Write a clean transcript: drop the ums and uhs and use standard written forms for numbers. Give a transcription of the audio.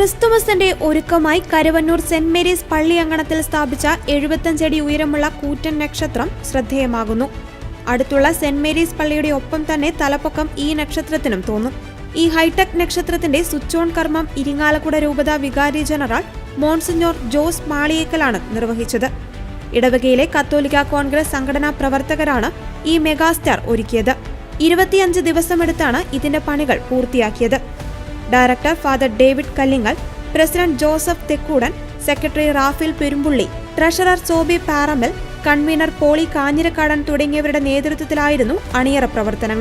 ക്രിസ്തുമസിന്റെ ഒരുക്കമായി Karuvannur saint Mary's പള്ളി അങ്കണത്തിൽ സ്ഥാപിച്ച 75 അടി ഉയരമുള്ള കൂറ്റൻ നക്ഷത്രം ശ്രദ്ധേയമാകുന്നു. അടുത്തുള്ള സെന്റ് മേരീസ് പള്ളിയുടെ ഒപ്പം തന്നെ തലപ്പൊക്കം ഈ നക്ഷത്രത്തിനും തോന്നും. ഈ ഹൈടെക് നക്ഷത്രത്തിന്റെ സ്വിച്ച് ഓൺ കർമ്മം ഇരിങ്ങാലക്കുട രൂപത വികാരി ജനറൽ മോൺസിഞ്ഞോർ ജോസ് മാളിയേക്കലാണ് നിർവഹിച്ചത്. ഇടവകയിലെ കത്തോലിക്ക കോൺഗ്രസ് സംഘടനാ പ്രവർത്തകരാണ് ഈ മെഗാസ്റ്റാർ ഒരുക്കിയത്. 25 ദിവസമെടുത്താണ് ഇതിന്റെ പണികൾ പൂർത്തിയാക്കിയത്. Director father David Kallingal, president Joseph Thekkoodan, secretary Raphael Perumbully, treasurer Soby Parammal, convener Poly Kanjirakkadan തുടങ്ങിയവരുടെ നേതൃത്വത്തിലായിരുന്നു അണിയറ പ്രവർത്തനങ്ങൾ.